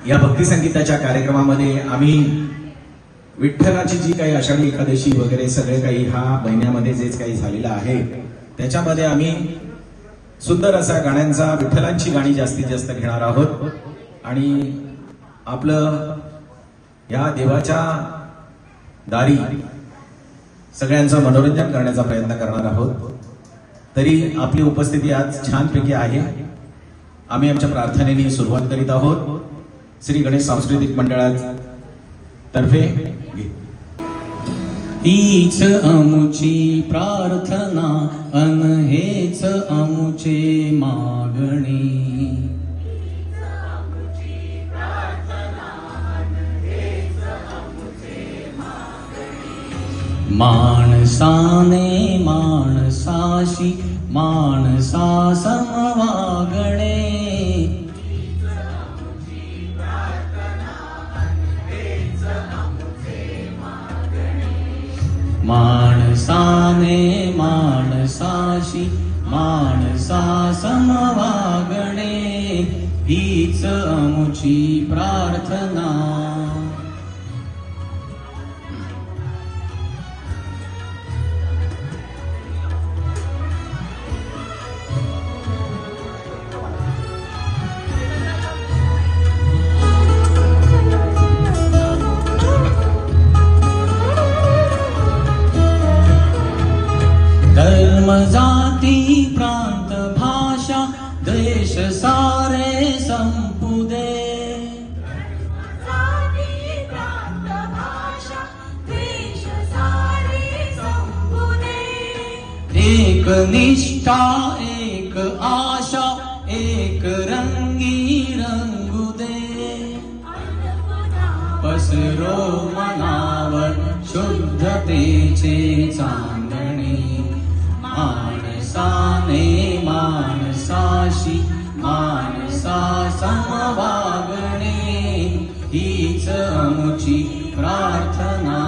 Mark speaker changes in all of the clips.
Speaker 1: या भक्ती संगीताच्या कार्यक्रमामध्ये आम्ही विठ्ठलाची जी काही आषाढी एकादशी वगैरे सगळे काही हा महिन्यामध्ये जेच काही झालेलं आहे त्याच्यामध्ये आम्ही सुंदर असा गाण्यांचा विठ्ठलांची गाणी जास्तीत जास्त घेणार आहोत आणि आपलं या देवाच्या दारी सगळ्यांचं मनोरंजन करण्याचा प्रयत्न करणार आहोत। तरी आपली उपस्थिती आज छानपैकी आहे। आम्ही आमच्या प्रार्थनेने सुरुवात करीत आहोत। श्री गणेश सांस्कृतिक मंडळातर्फे
Speaker 2: हीच अमुची प्रार्थना अन हेच अमुचे मागणे। माणसाने माणसाशी माणसा समवागणे। माणसाने माणसाशी माणसा समवागणे हीच अमुची प्रार्थना। धर्म जाती प्रांत भाषा देश सारे संपुदे। एक निष्ठा एक आशा एक रंगी रंगुदे। पसरो मनावर शुद्धतेचे चांदणे। माणसाने माणसाशी माणसा समवागणे हीच अमुची प्रार्थना।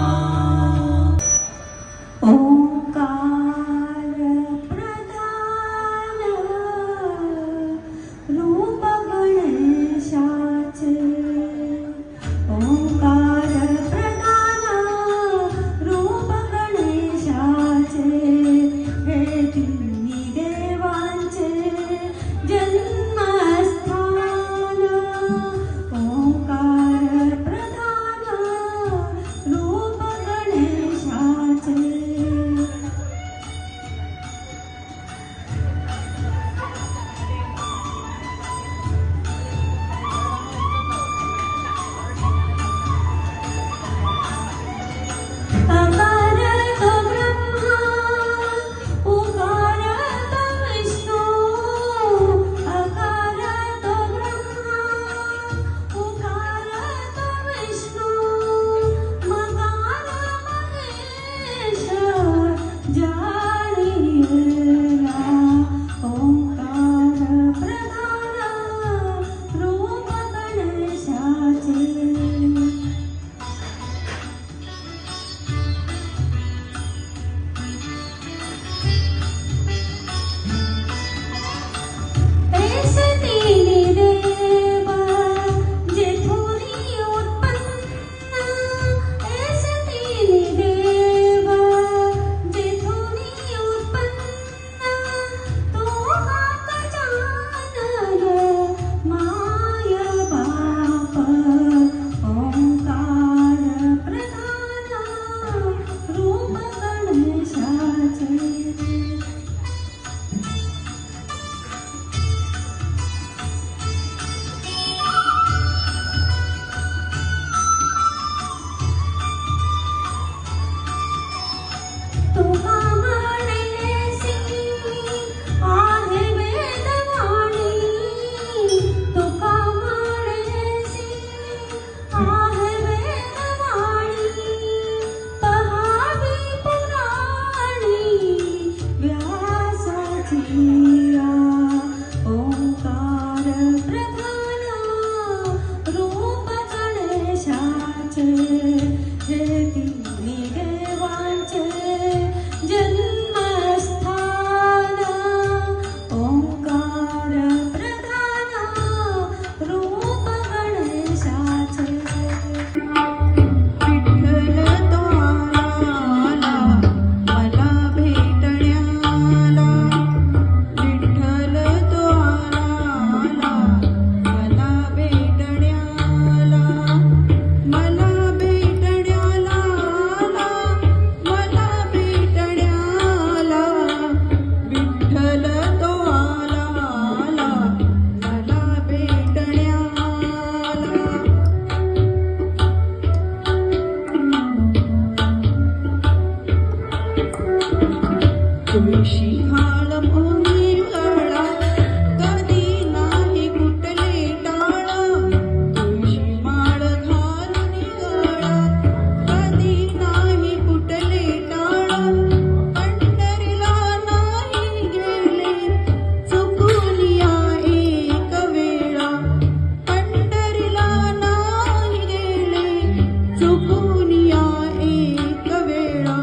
Speaker 3: तुळशी हाल मोही गळा कधी नाही कुठले टाळ तुळशी माळ घालून गळा कधी नाही कुठले टाळ पंढरीला नाही गेले चुकून या एक वेळा पंढरीला नाही गेले चुकून या एक वेळा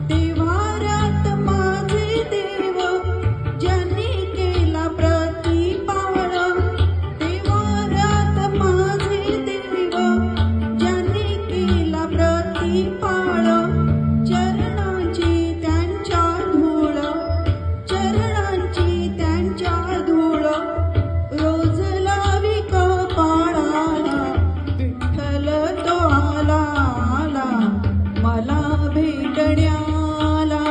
Speaker 3: देवाऱ्यात माझे देव ज्यांनी केला प्रतिपाळ देवाऱ्यात माझे देव ज्यांनी केला प्रतिपाळ चरणांची त्यांच्या धूळ चरणांची त्यांच्या धूळ रोज लावी कपाळाला विठ्ठल तो आला आला मला भेटण्याला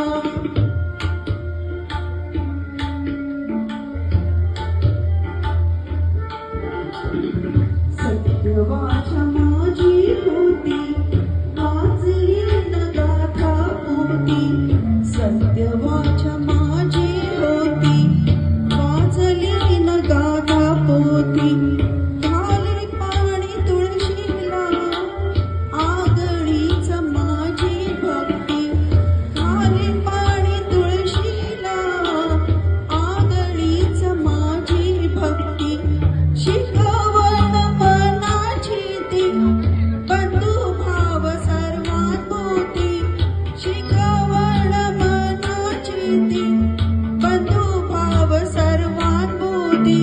Speaker 3: सत्यवाचा माझी होती वाचली न गाथा पोटी सत्यवाचा माझी होती वाचली न गाथा पोती घाले पाणी तुळशीला आगळीच माझी भक्ती घाले पाणी तुळशीला आगळीच माझी भक्ती शिकवण मनाची ती बंधुभाव सर्वांभोवती शिकवण मनाची ती बंधुभाव सर्वांभोवती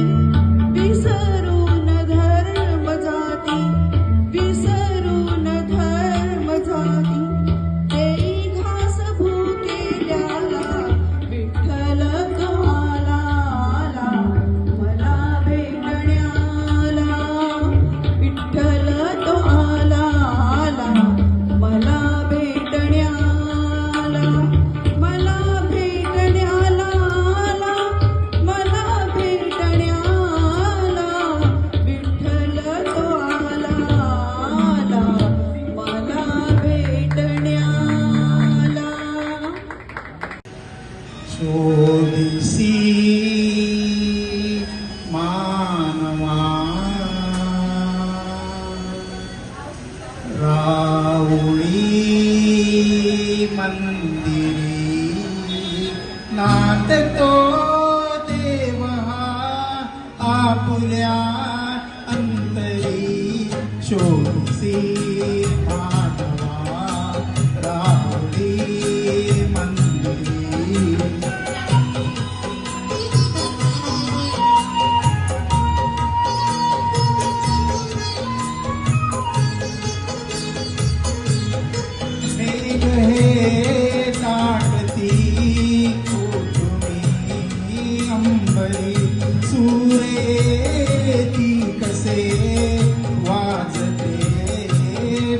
Speaker 3: विसरून धर्म जाती विसरून धर्म जाती देई घास भुकेल्याला विठ्ठल तो आला आला मला भेटण्याला विठ्ठल तो आला आला मला भेटण्याला मला भेटण्याला आला मला भेटण्याला विठ्ठल तो आला आला मला भेटण्याला
Speaker 4: शोधिसी मानवा राऊळी मंदिरी नाथ तो देव हा आपुल्या अंतरी शोधिसी मानवा राऊळी मंदिरी मेघ हे ताटती कुटुंबी अंबरी सुरेती कसे वाजते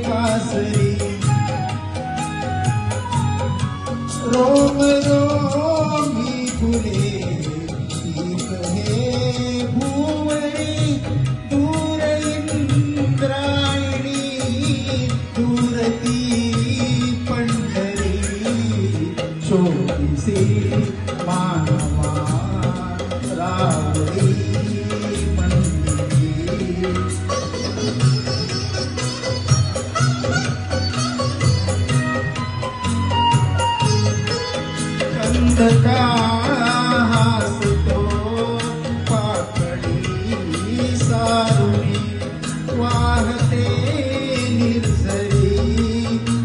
Speaker 4: बासरी रोम रोमी फुले एक हे भुवरी दूर इंद्रायणी दूरती पंढरी शोधिसी मानवा रावळी मंदिरी हसतो पाकळी सारुणी वाहते निर्झरी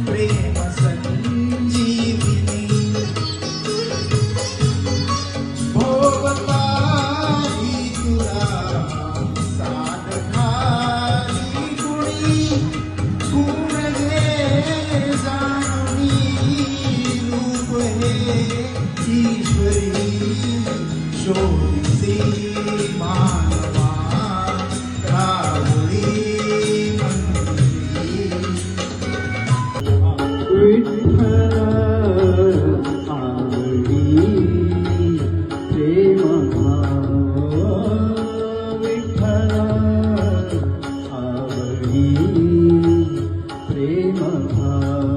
Speaker 4: प्रेम संजीविनी भोवताली तुला साध खाली गुणी गुण हे जाणुनी रूप हे ईश्वरी शोधिसी मानवा राहुळी मंदिरी
Speaker 2: विठ्ठल आवडी प्रेम भाव विठ्ठल आवडी प्रेम भाव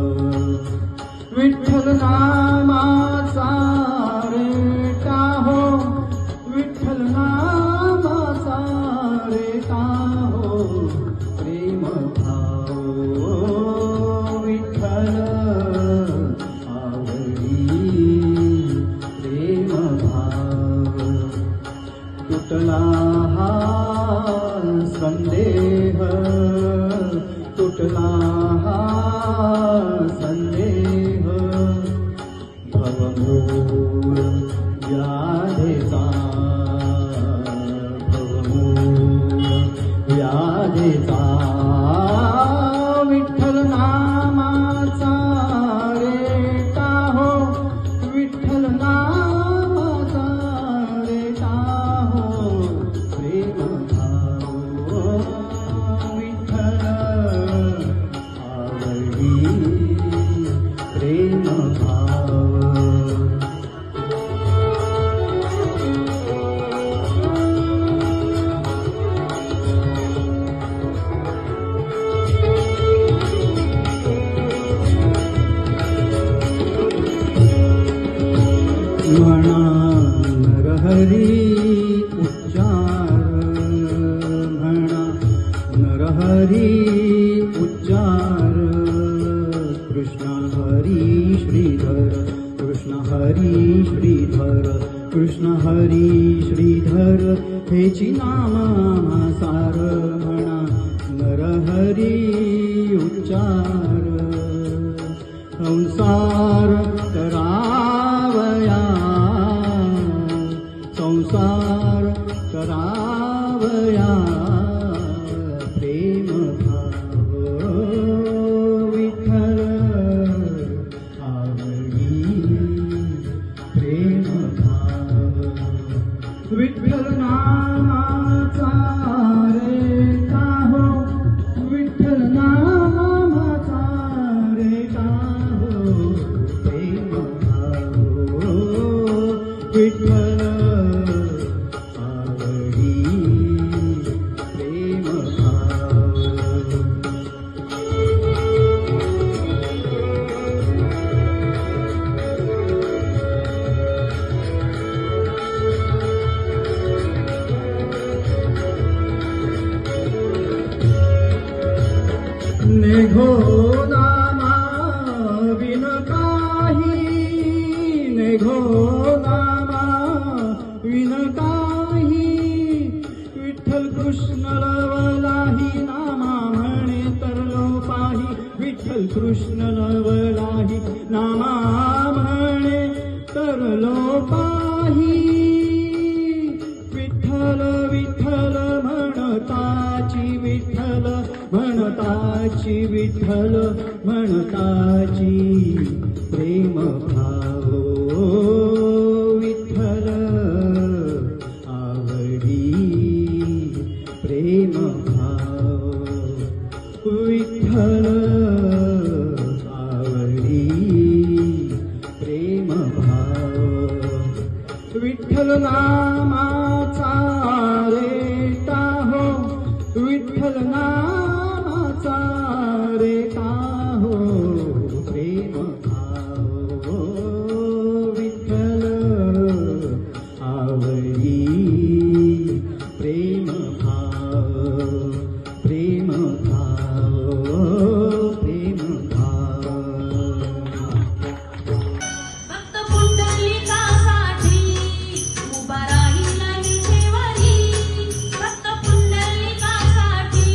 Speaker 2: विठ्ठल नामाचा भवमूळ व्याधेचा भवमूळ व्याधेचा विठ्ठल नामाचा रे काहो विठ्ठल नामाचा रे काहो प्रेम भाव विठ्ठल आवडी प्रेम भाव म्हणा नरहरी उच्चार म्हणा नरहरी उच्चार कृष्ण हरी श्रीधर कृष्ण हरी श्रीधर कृष्ण हरी श्रीधर हेची नामा सार म्हणा नरहरी उच्चार संसार करावया संसार करावया प्रेम भाव विठ्ठल आवडी प्रेम भाव विठ्ठल नामाचा रे काहो विठ्ठल नामाचा रे काहो प्रेम भाव विठ्ठल आवडी प्रेम भाव नेघो नामा विन काही नेघो नामा विन काही विठ्ठल कृष्ण लवलाही नामा म्हणे तरलो पाही विठ्ठल कृष्ण लवलाही नामा म्हणे तरलो पाही विठ्ठल विठ्ठल म्हणताची विठ्ठल म्हणताची विठ्ठल म्हणताची प्रेम भाव विठ्ठल आवडी प्रेम भाव विठ्ठल आवडी प्रेम भाव विठ्ठल नामाचा रे काहो विठ्ठल नामाचा रे काहो प्रेम भाव विठ्ठल आवडी प्रेम भाव प्रेम भाव प्रेम भाव
Speaker 5: भक्त पुंडलिकासाठी उभा राहिला विठेवरी भक्त पुंडलिकासाठी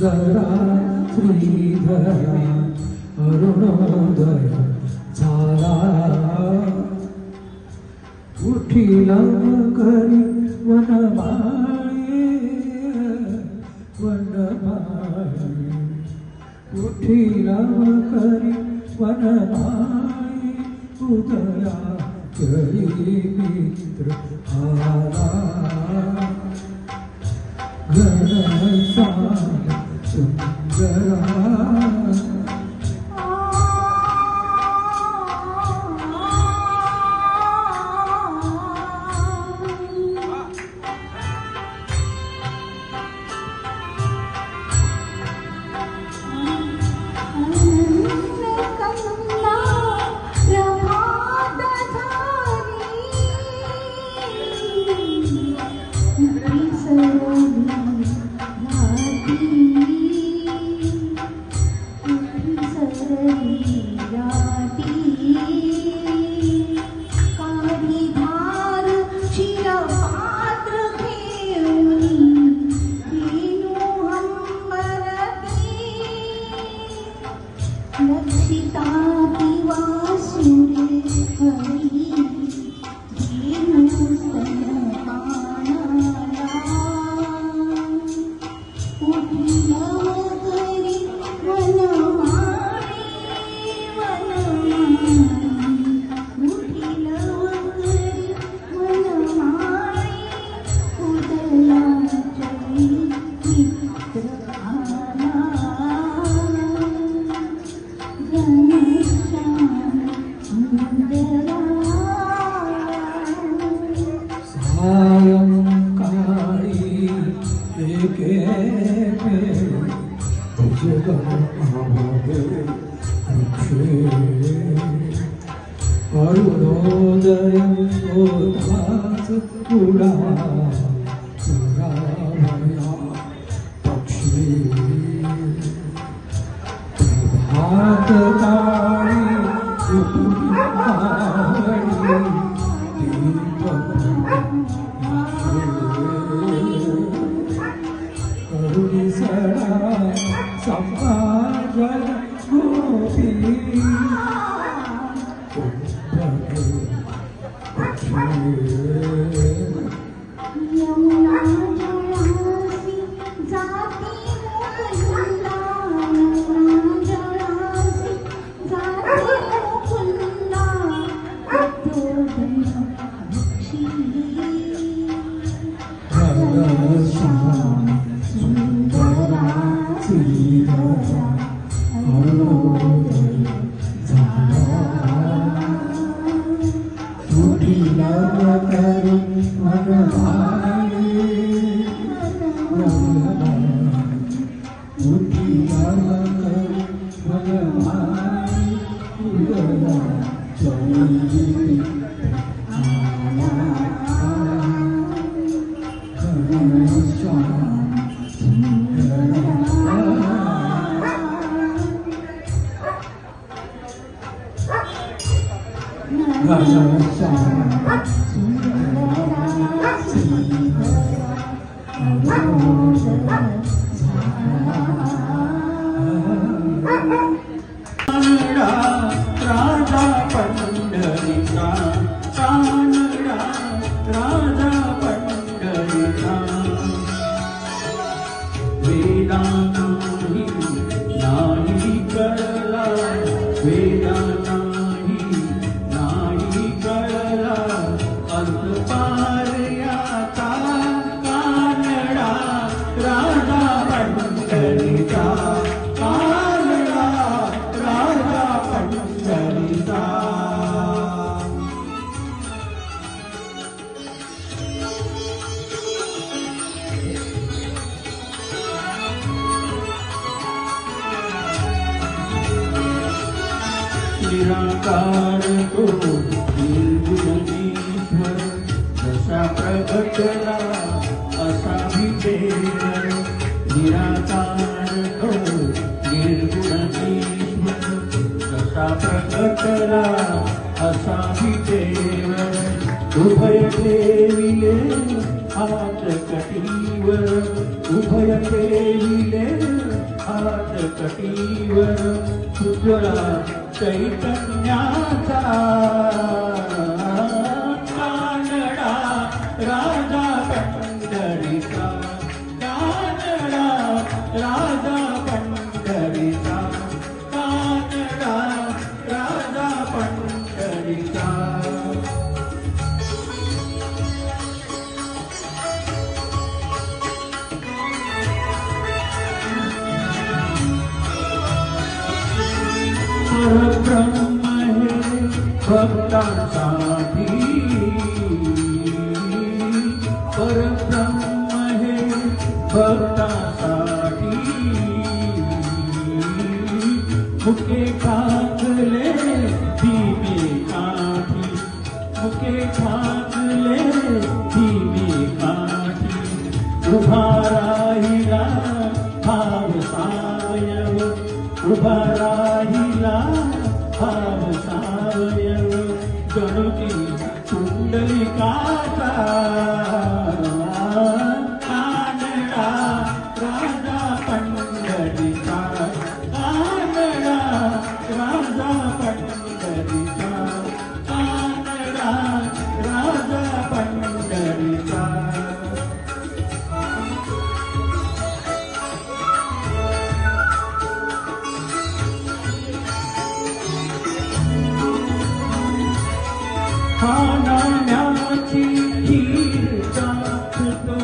Speaker 2: जरा श्रीधरा अरुणोदय झाला उठिला करी वनमाळे वनमाळे उठिला करी वनमाळे उदया करी मित्र आला घनसा सुंदरा
Speaker 6: लक्षिता दिवासुरे हरी
Speaker 2: सायंकाळी एके अरुणोदय होताच उडा चरावया पक्षी प्रभात काळी करुणी सडा समागल गोपी
Speaker 6: यमुना जळासी जाती मुकुंदा यमुना जळासी जाती मुकुंदा उद्योदय पक्षी सुंदरा श्रीधरा अरुणोदय झाला
Speaker 2: उठिला करी वनमाळे उठिला करी वनमाळे उदया चौरी आला घनश्याम सुंदरा
Speaker 4: राजा पंढरीचा कानडा राजा पंढरीचा वेदा नाही कळला वेदा नाही कळला अल्पार्याचा कानडा राजा पंढरीचा कानडा राजा पंढरीचा निराकार तो निर्गुणीश्वर जसा प्रगटला असा विदेवर निराकार तो निर्गुणीश्वर जसा प्रगटला असा विदेवर उभय ठेविले हात कटीवर उभय ठेविले तटीवर उज्ज्वला चैतन्याचा कानडा राजा पंढरीचा कानडा राजा पंढरीचा कानडा राजा पंढरीचा परब्रह्म हे भक्तांसाठी परब्रह्म हे भक्तांसाठी मुके खाकले धीमे काठी मुके खाकले धीमे काठी उभा राहिला भाव सावयव उभा राहिला भाव सावयव गणुती कुंडलिकाचा कानडा राजा पंढरीचा कानडा राजा पंढरीचा कानडा राजा पंढरीचा खाण्याची खीर टाकतो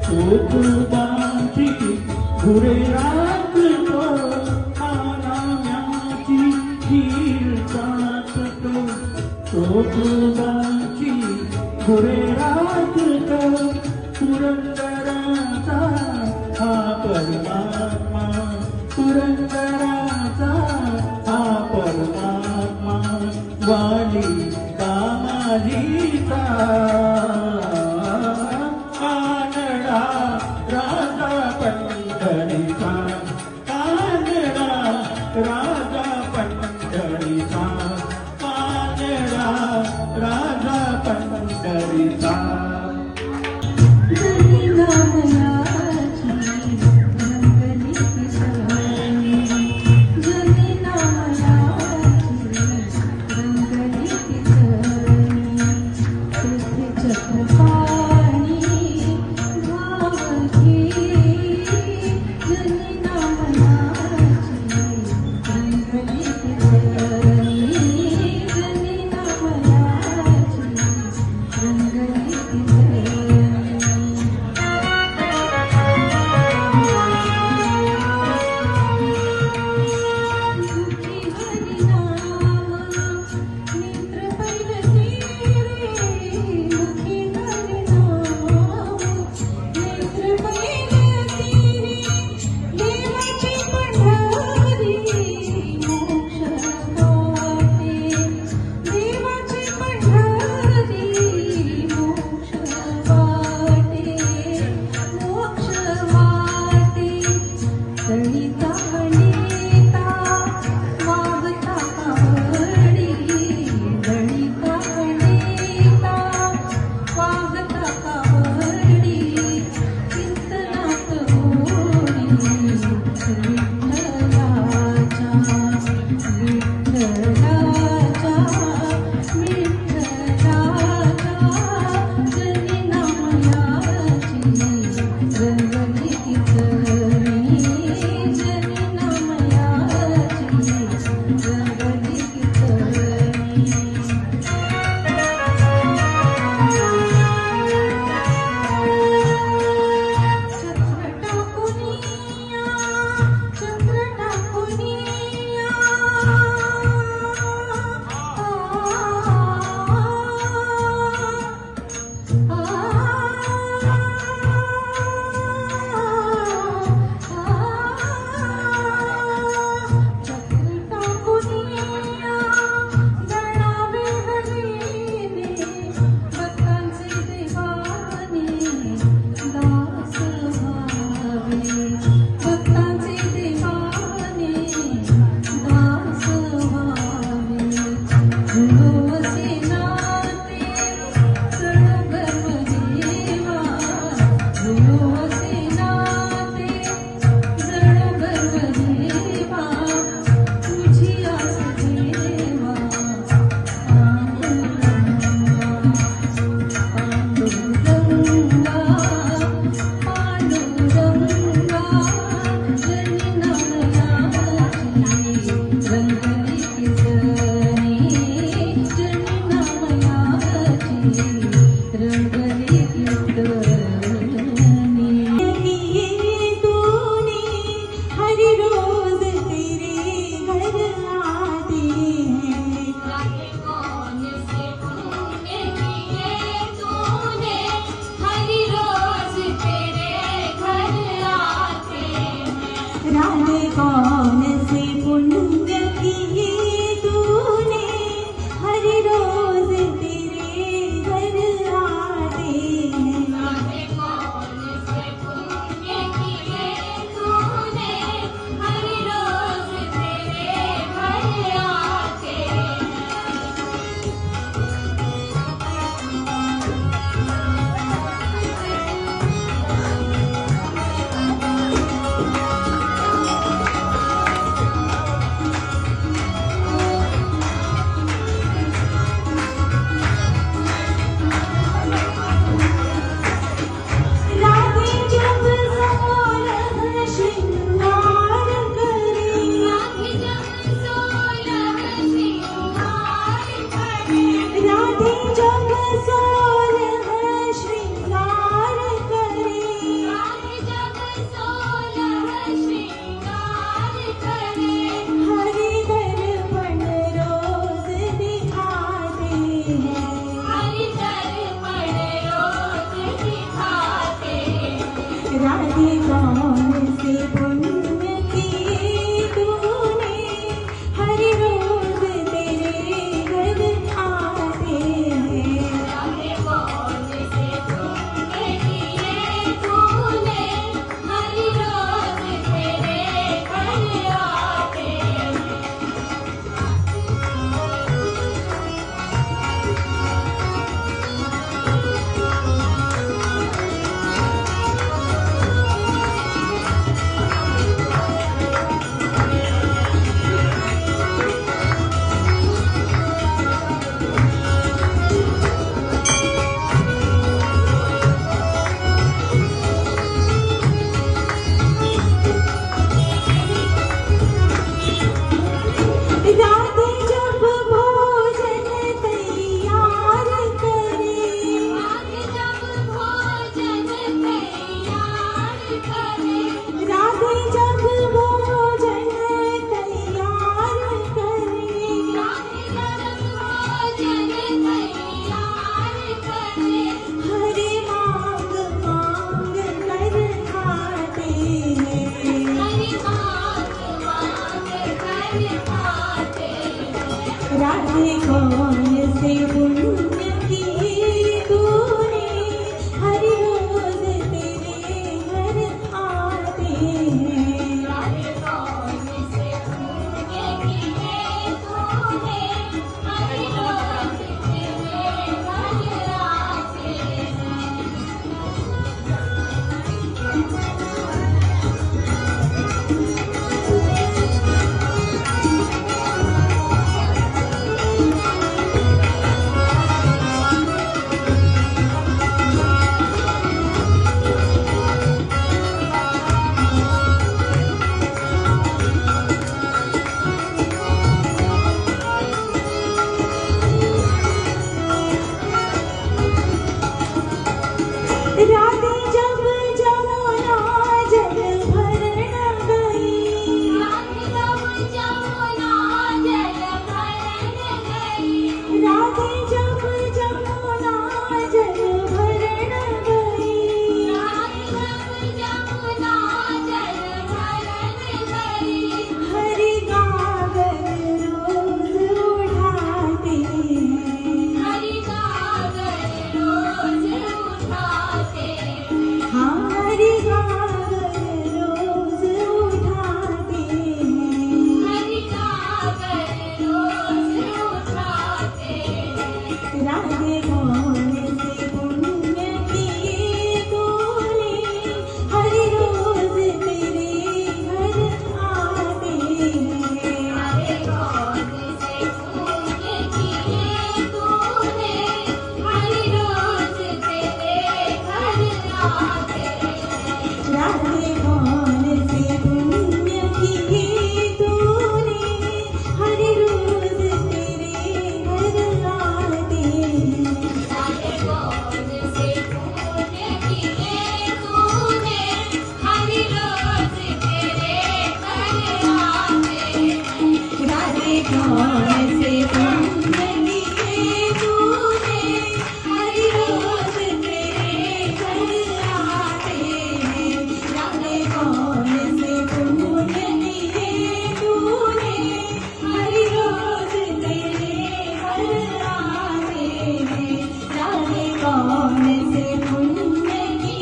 Speaker 4: चोखुबाची घुरे राखतो खाण्याची खीर टाकतो चोखुबाची घुरे राखतो पुरंदराचा हा परमात्मा पुरंदराचा हा परमात्मा वाली कामाजीचा कानडा राजा पंढरीचा कानडा राजा पंढरीचा कानडा राजा पंढरीचा
Speaker 6: जरी नामयाची रंगली कशानी जरी राधे कौन से पुण्य की तूने हर रोज तेरे घर आते हैं राधे कौन से पुण्य की तूने हर रोज तेरे घर आते हैं राधे जब जमुना जल भरण गई राधे जब जमुना जल भरण गई राधे जब जमुना जल भरण गई राधे जब जमुना जल भरण गई हरि गागर रोज उठाते हैं हरि गागर रोज उठाते हाँ हरि गागर रोज उठाते हैं हरि गागर रोज उठाते राधे कौन से पुण्य की तूने हरि रोज तेरे घर आते हैं राधे कौन से पुण्य की तूने हरि रोज तेरे घर आते हैं राधे कौन से पुण्य की तूने हरि रोज तेरे घर आते हैं राधे कौन से पुण्य की तूने हरि रोज तेरे घर आते हैं राधे कौन से पुण्य की तूने हरि रोज तेरे घर आते हैं राधे कौन से पुण्य की तूने हरि रोज तेरे घर आते हैं राधे कौन से पुण्य की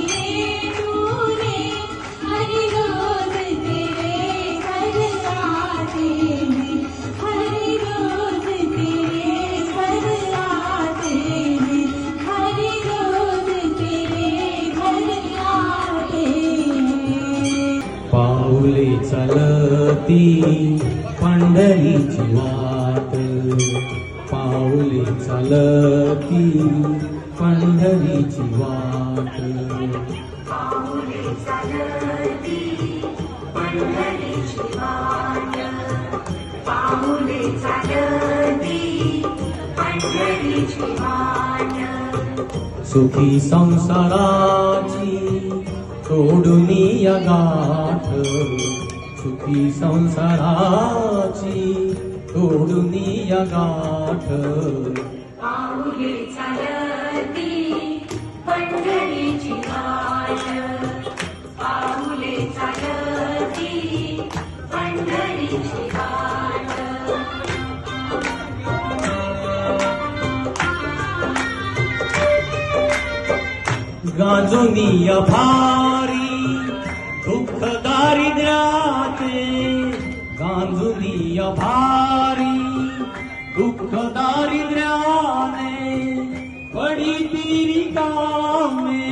Speaker 6: तूने हरि रोज तेरे घर आते हैं हरि रोज तेरे घर आते हैं हरि रोज तेरे घर आते हैं
Speaker 4: पाऊले चलती पंढरीची वाट पाऊले चलती पंढरीची वाट सुखी संसाराची तोडून या गाठ सुखी संसाराची तोडून या गाठ
Speaker 6: पाऊले चालती पंढरीची वाट पाऊले चालती पंढरीची वाट
Speaker 4: गांजोनिया भारी दुःख दारिद्र्याचे गांजोनिया भारी दुःख दारिद्र्याने पडी तिरी कामे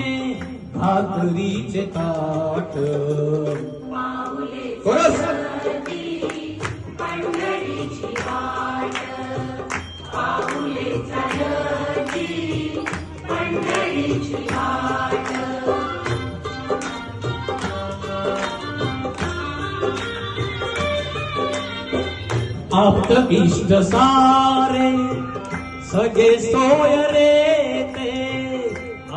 Speaker 4: भाकरीचे ताट कोरस
Speaker 6: पंढरीची वाट पाऊले चालती पंढरीची वाट
Speaker 4: आप्त इष्ट सारे सगळे सोय रे ते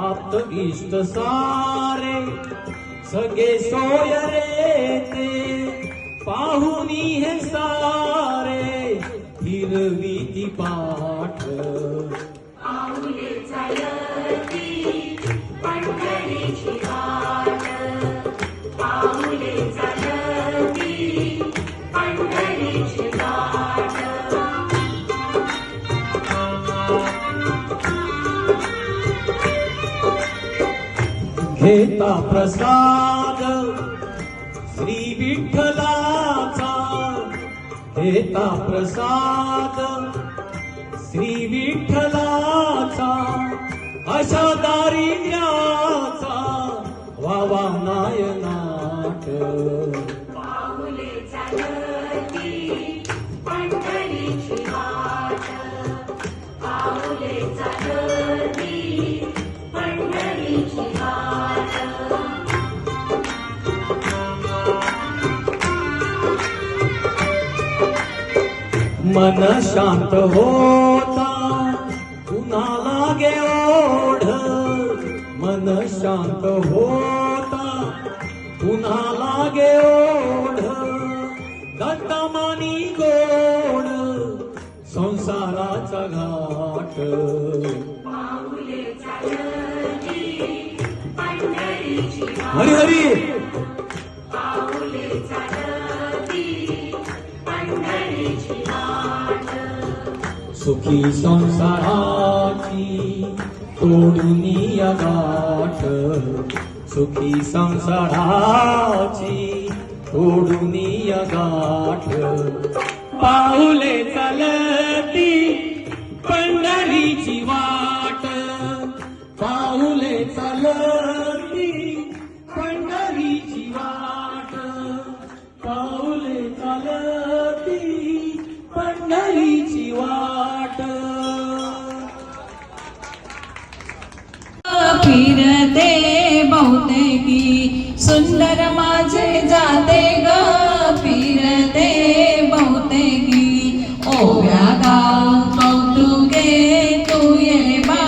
Speaker 4: आप्त इष्ट सारे सगळे सोय रे ते पाहुनी हे सारे हिरवी ती पाठ
Speaker 6: पाऊले चालती पंढरीची वाट पाऊले चालती पंढरीची वाट
Speaker 4: घेता प्रसाद श्री विठ्ठलाचा, घेता प्रसाद श्री विठ्ठलाचा, अशा दारिद्र्याचा वावा नायनाट.
Speaker 6: पाऊले चालती पंढरीची वाट, पाऊले चालती पंढरीची वाट.
Speaker 4: मन शांत होता पुन्हा लागे ओढ, मन शांत होता पुन्हा लागे ओढ, दत्तमानी गोड संसाराचा घाट.
Speaker 6: पाऊले चालती पंढरीची वाट,
Speaker 4: हरी हरी.
Speaker 6: पाऊले चालती पंढरीची वाट.
Speaker 4: सुखी संसाराची तोडून या गाठ, सुखी संसाराची तोडून या गाठ. पाऊले चालती पंढरीची वाट, पाऊले चालती पंढरीची वाट, पाऊले चालती पंढरीची वाट.
Speaker 3: फिरते बहुतेकी सुंदर माझे जाते ग, फिरते बहुतेकी ओव्या गाव कौतुके तू ये बा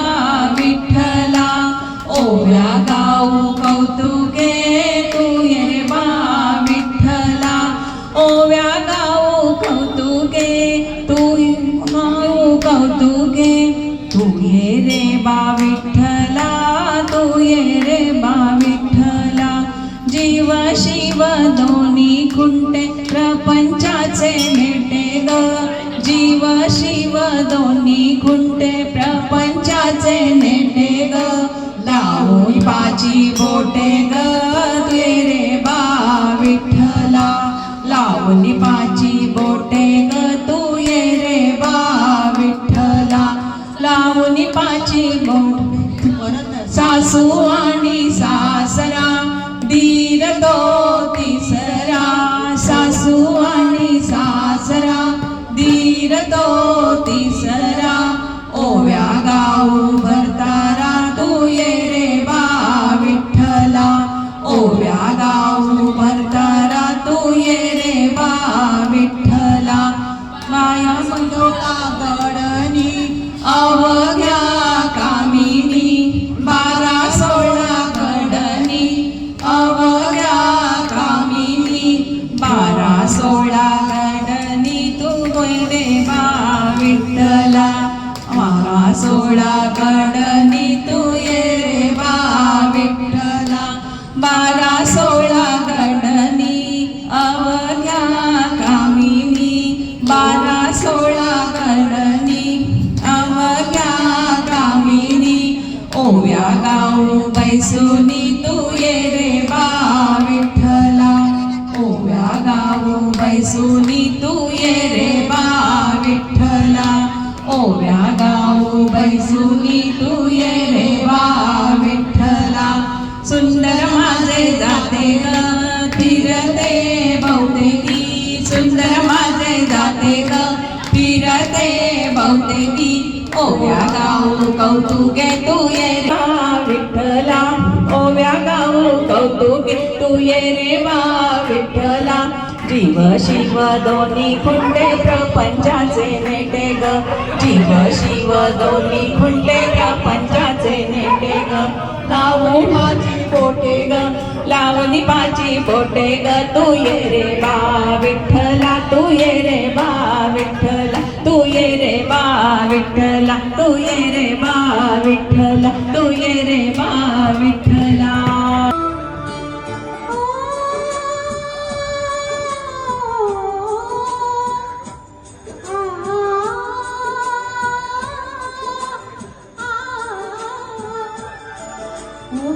Speaker 3: विठ्ठला, ओव्या गाव कौतुके तू ये बा विठ्ठला, ओव्या गाव कौतुके तू गाव कौतुके तू ये रे बा विठ्ठला, तू ये रे बा विठ्ठला. जीव शिव दोन्ही खुंटे प्रपंचाचे नेटे ग, जीव शिव दोन्ही खुंटे प्रपंचाचे नेटे ग, लावून पाची बोटे ग तू ये रे बा विठ्ठला, लावून पाची बोटे ग तू ये रे बा विठ्ठला, लावून पाची बोट. सासू आणि सासरा दीर तो तिसरा, सासू आणि सासरा दीर तो तिसरा, ओव्या गाऊ भरतारा तू ये रे बा विठ्ठला, ओव्या गाऊ भरतारा तू ये रे बा विठ्ठला. माया मंगोळा गडनी अवघ्या कामिनी, 12-16 गडनी अवघ्या कामिनी, 12-16 गडनी तू ये रे बा विठ्ठला, 12-16 गडनी तू ये रे बा विठ्ठला, 12-16 गडनी अवघ्या कामिनी, 12-16 गडनी अवघ्या कामिनी, ओव्या गाऊ बैसुनी तू ये रे बा विठ्ठला, ओव्या गाऊ बैसुनी तू ये रे बा विठ्ठला, ओव्या गाऊ बैसुनी तू ये रे बा विठ्ठला. सुंदर माझे जाते ग फिरते बहुतेकी, सुंदर माझे जाते ग फिरते बहुतेकी, ओव्या गाऊ कौतुके तू ये रे बा विठ्ठला, ओव्या गाऊ कौतुके तू ये रे बा विठ्ठला. जीव शिव दोन्ही खुंटे प्रपंचाचे नेटे ग, जीव शिव दोन्ही खुंटे प्रपंचाचे नेटे ग, लावून पाची बोटे ग, लावणी पाची बोटे ग तू ये रे बा विठ्ठला, तू ये रे बा विठ्ठला, तू ये रे बा विठ्ठला, तू ये रे बा विठ्ठला, तू ये रे बा विठ्ठला.
Speaker 6: ओ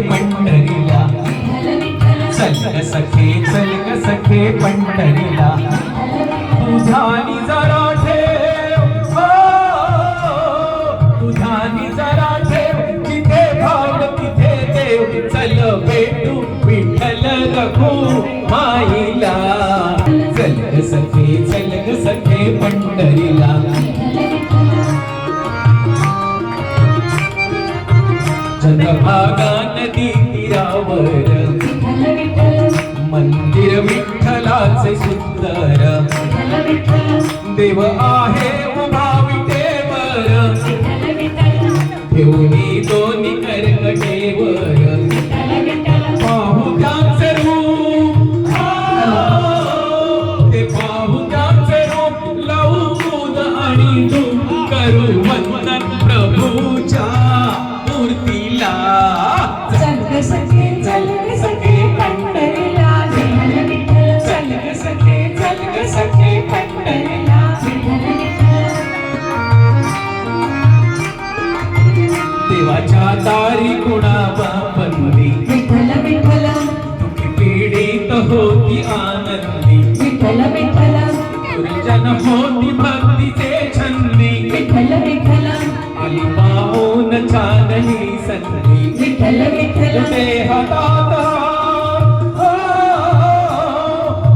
Speaker 4: पंढरीला चल ग सखे पंढरीला तुझ्यानी जरा ठेव तुझ्यानी जरा ठेव जिथे भाव तिथे देव चल भेटू विठ्ठल रघु माईला चल ग सखे पंढरीला चंद्रभागा नदी तीरावर मंदिर विठ्ठलाचे सुंदर देव आहे उभा विटेवर ठेवणी दोन्ही करकटेवर पाहू त्याचे रूप ते पाहू त्याचे रूप लावू दूध आणि धूप करू वंदन प्रभूच्या मूर्तीला
Speaker 3: चल ग सखे पंढरीला चल ग सखे पंढरीला
Speaker 4: देवाच्या दारी कुणावा बंदी
Speaker 3: विठ्ठल विठ्ठल
Speaker 4: दुःखी पीडित होती आनंदी
Speaker 3: विठ्ठल विठ्ठल
Speaker 4: दुर्जन होती भक्तीचे छंदी
Speaker 3: विठ्ठल विठ्ठल
Speaker 4: आली पाहून छानही संधी
Speaker 3: विठ्ठल विठ्ठल
Speaker 4: तुझे हातात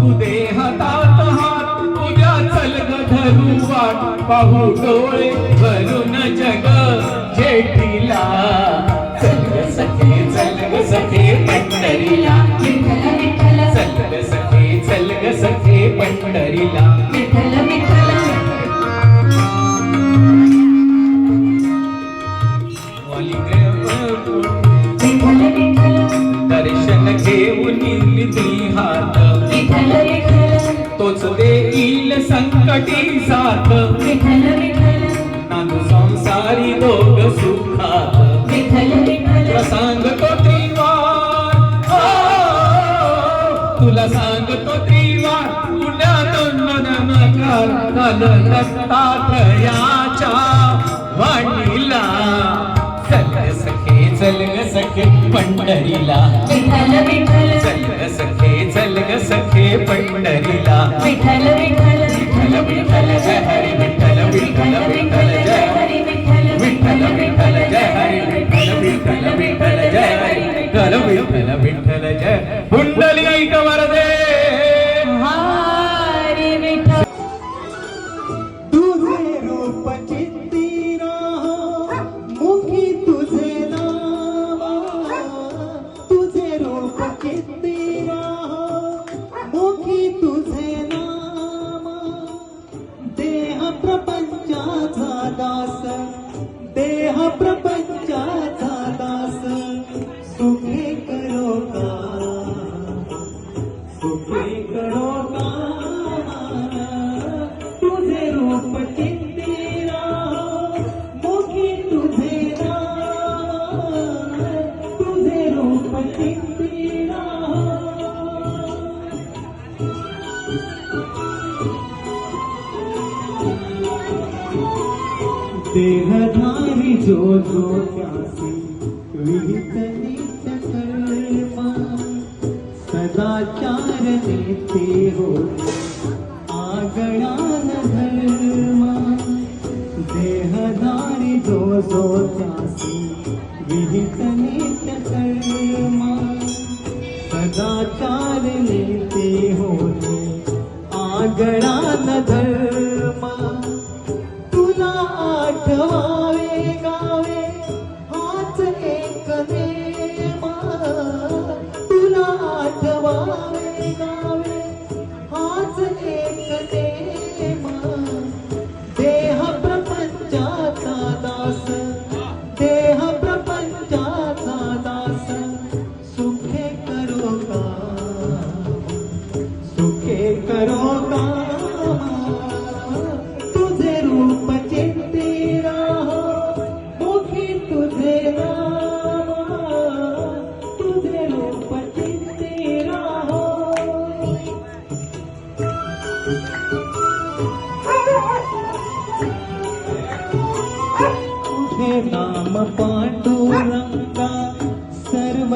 Speaker 4: तुझे हातात हात तुझ्या चल ग धरू वाट पाहू डोळे भरून जग जेठीला चल ग सखे पंढरीला
Speaker 3: विठ्ठल विठ्ठल
Speaker 4: चल ग सखे पंढरीला
Speaker 3: विठ्ठल विठ्ठल विठ्ठल विठ्ठल
Speaker 4: दर्शन घेऊन ती हात
Speaker 3: विठ्ठल विठ्ठल
Speaker 4: तोच देईल संकटी साथ
Speaker 3: विठ्ठल विठ्ठल
Speaker 4: नांदू संसारी दोघ सुखात
Speaker 3: विठ्ठल विठ्ठल
Speaker 4: तुला सांगतो त्रिवार तुला सांगतो त्रिवार पुण्यातून नकार झालं दत्तात्रयाच्या वाणीला चल ग सखे पंढरीला
Speaker 3: विठ्ठल विठ्ठल
Speaker 4: चल ग सखे पंढरीला
Speaker 3: विठ्ठल विठ्ठल
Speaker 4: विठ्ठल विठ्ठल जय हरी विठ्ठल विठ्ठल विठ्ठल जय हरी विठ्ठल विठ्ठल जय हरी विठ्ठल विठ्ठल विठ्ठल जय हरी विठ्ठल विठ्ठल विठ्ठल जय पुंडलिक वरदे
Speaker 3: हरी विठ्ठल
Speaker 2: तुझे रूप चित्तीरा मुखी तुझे नाम तुझे रूप चित्तीरा मुखी तुझे नाम देह प्रपंचाचा दास देह प्रपंचाचा दास सुखे करो का सुखे करो का तुझे रूप चित्तीरा मुखी तुझे नाम तुझे रूप चित्तीरा देहधारी जो जो प्यासी विहित नित्य कर्मा सदाचार नेते हो आगळान धर्मा देहधारी जो जो प्यासी विहित नित्य कर्मा सदाचार नेते होते आगळान धर्मा तुला आठवावे गावे हाच एक नेम तुला आठवावे गावे हाच एक नेम देह प्रपंचाचा दास देह प्रपंचाचा दास सुखे करो का सुखे करो का तुझे रूप चित्तीरा मुखी तुझे नाम तुझे रूप चित्तीरा तुझे नाम पांडुरंगा सर्व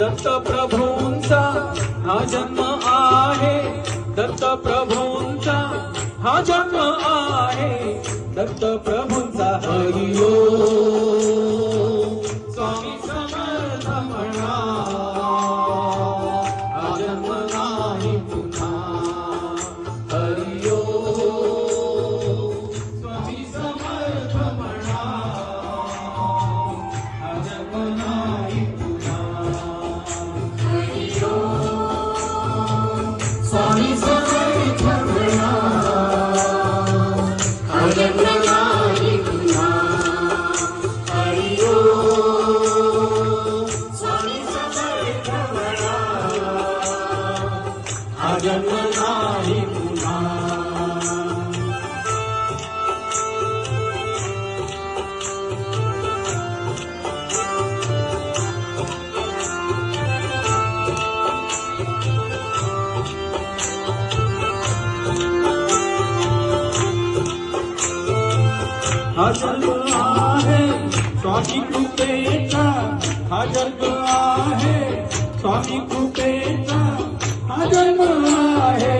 Speaker 4: दत्त प्रभूंचा हा जन्म आहे, दत्त प्रभूंचा हा जन्म आहे, दत्त प्रभूंचा हरी ओम. स्वामी समर्थ म्हणा, हा जन्म नाही पुन्हा. हरी ओम. स्वामी समर्थ म्हणा, हा जन्म नाही पुन्हा.
Speaker 6: हरी ओम. स्वामी समर्थ म्हणा, हा जन्म नाही पुन्हा. हरी ओम. स्वामी समर्थ म्हणा, हा जन्म नाही पुन्हा.
Speaker 4: हा जन्म आहे स्वामी कृपेचा, हा जन्म आहे स्वामी कृपेचा, हा जन्म आहे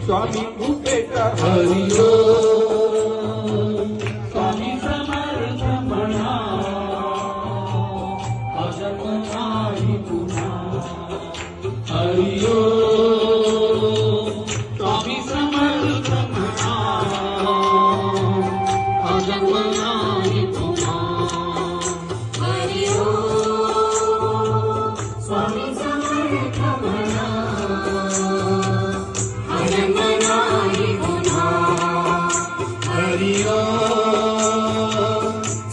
Speaker 4: स्वामी कृपेचा. हरी ओम. स्वामी समर्थ म्हणा, हा जन्म नाही पुन्हा. हरी ओम. स्वामी समर्थ म्हणा, हा जन्म नाही पुन्हा.
Speaker 6: हरी ओम. स्वामी समर्थ म्हणा, हा जन्म नाही पुन्हा.
Speaker 4: हरी ओम.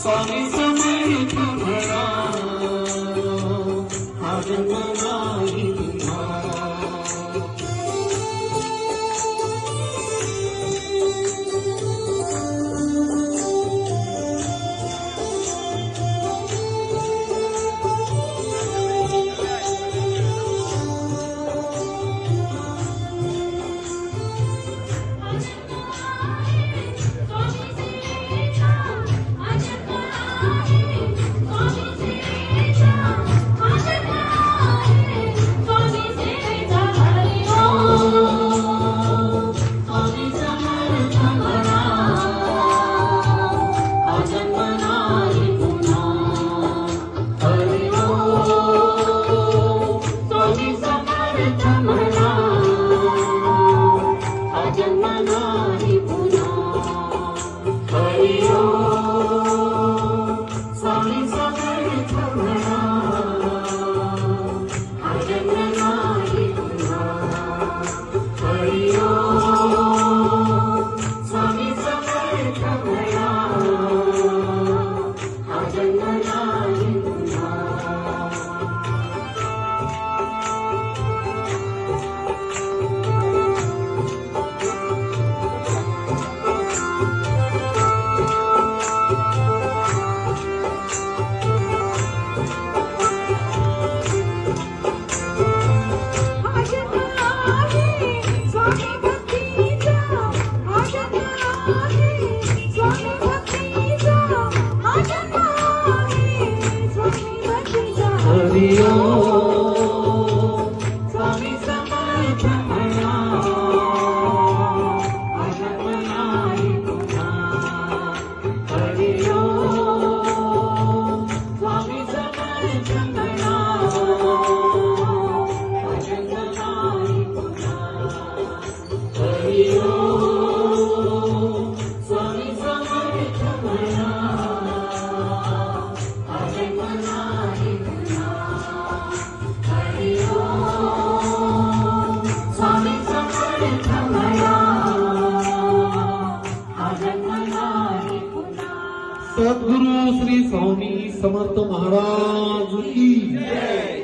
Speaker 4: स्वामी समर्थ म्हणा, हा जन्म नाही पुन्हा.
Speaker 6: स्वामी समर्थ म्हणा, हा जन्म नाही पुन्हा. हरी ओम. स्वामी समर्थ म्हणा, हा जन्म नाही पुन्हा. हरी ओम. स्वामी समर्थ म्हणा, हा जन्म नाही पुन्हा. हरी ओम. स्वामी समर्थ म्हणा, हा जन्म नाही पुन्हा.
Speaker 4: हरी ओम. स्वामी समर्थ म्हणा, हा जन्म नाही पुन्हा. हरी ओम. स्वामी समर्थ म्हणा, हा जन्म नाही पुन्हा. हरी ओम. स्वामी समर्थ म्हणा,
Speaker 6: हा जन्म नाही पुन्हा. हरी ओम. स्वामी समर्थ म्हणा, हा जन्म नाही पुन्हा.
Speaker 4: सद्गुरु श्री स्वामी समर्थ महाराज की जय.